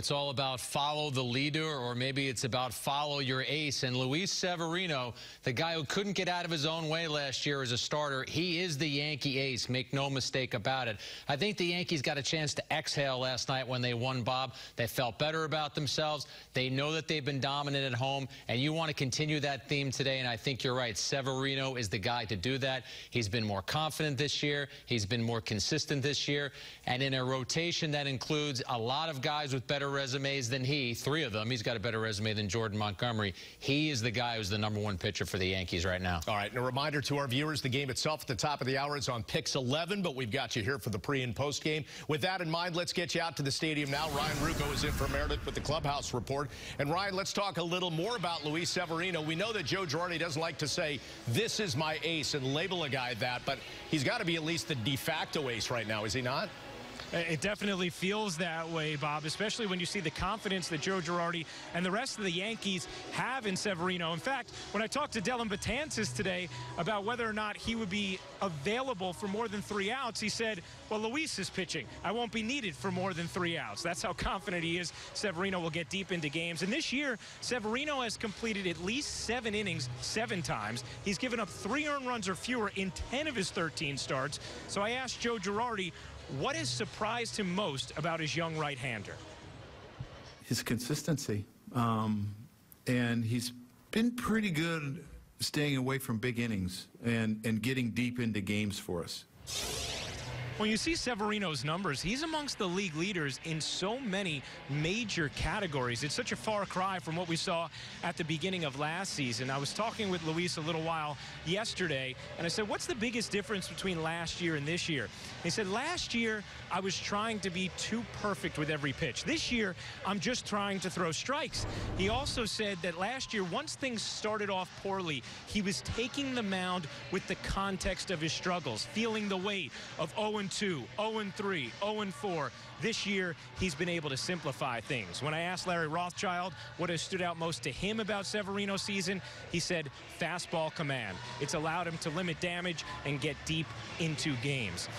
It's all about follow the leader, or maybe it's about follow your ace. And Luis Severino, the guy who couldn't get out of his own way last year as a starter, he is the Yankee ace. Make no mistake about it. I think the Yankees got a chance to exhale last night when they won, Bob. They felt better about themselves. They know that they've been dominant at home, and you want to continue that theme today, and I think you're right. Severino is the guy to do that. He's been more confident this year. He's been more consistent this year. And in a rotation that includes a lot of guys with better resumes than he, three of them. He's got a better resume than Jordan Montgomery. He is the guy who's the #1 pitcher for the Yankees right now. All right, and a reminder to our viewers, the game itself at the top of the hour is on Pix 11, but we've got you here for the pre- and post game. With that in mind, let's get you out to the stadium now. Ryan Ruocco is in for Meredith with the clubhouse report. And Ryan, let's talk a little more about Luis Severino. We know that Joe Girardi doesn't like to say, this is my ace, and label a guy that, but he's got to be at least the de facto ace right now, is he not? It definitely feels that way, Bob, especially when you see the confidence that Joe Girardi and the rest of the Yankees have in Severino. In fact, when I talked to Dellin Betances today about whether or not he would be available for more than 3 outs, he said, well, Luis is pitching. I won't be needed for more than 3 outs. That's how confident he is. Severino will get deep into games. And this year, Severino has completed at least 7 innings 7 times. He's given up 3 earned runs or fewer in 10 of his 13 starts. So I asked Joe Girardi, what has surprised him most about his young right-hander? His consistency. And he's been pretty good staying away from big innings and getting deep into games for us. When you see Severino's numbers, he's amongst the league leaders in so many major categories. It's such a far cry from what we saw at the beginning of last season. I was talking with Luis a little while yesterday, and I said, what's the biggest difference between last year and this year? He said, last year, I was trying to be too perfect with every pitch. This year, I'm just trying to throw strikes. He also said that last year, once things started off poorly, he was taking the mound with the context of his struggles, feeling the weight of 0-2, 0-3, 0-4. This year, he's been able to simplify things. When I asked Larry Rothschild what has stood out most to him about Severino's season, he said fastball command. It's allowed him to limit damage and get deep into games.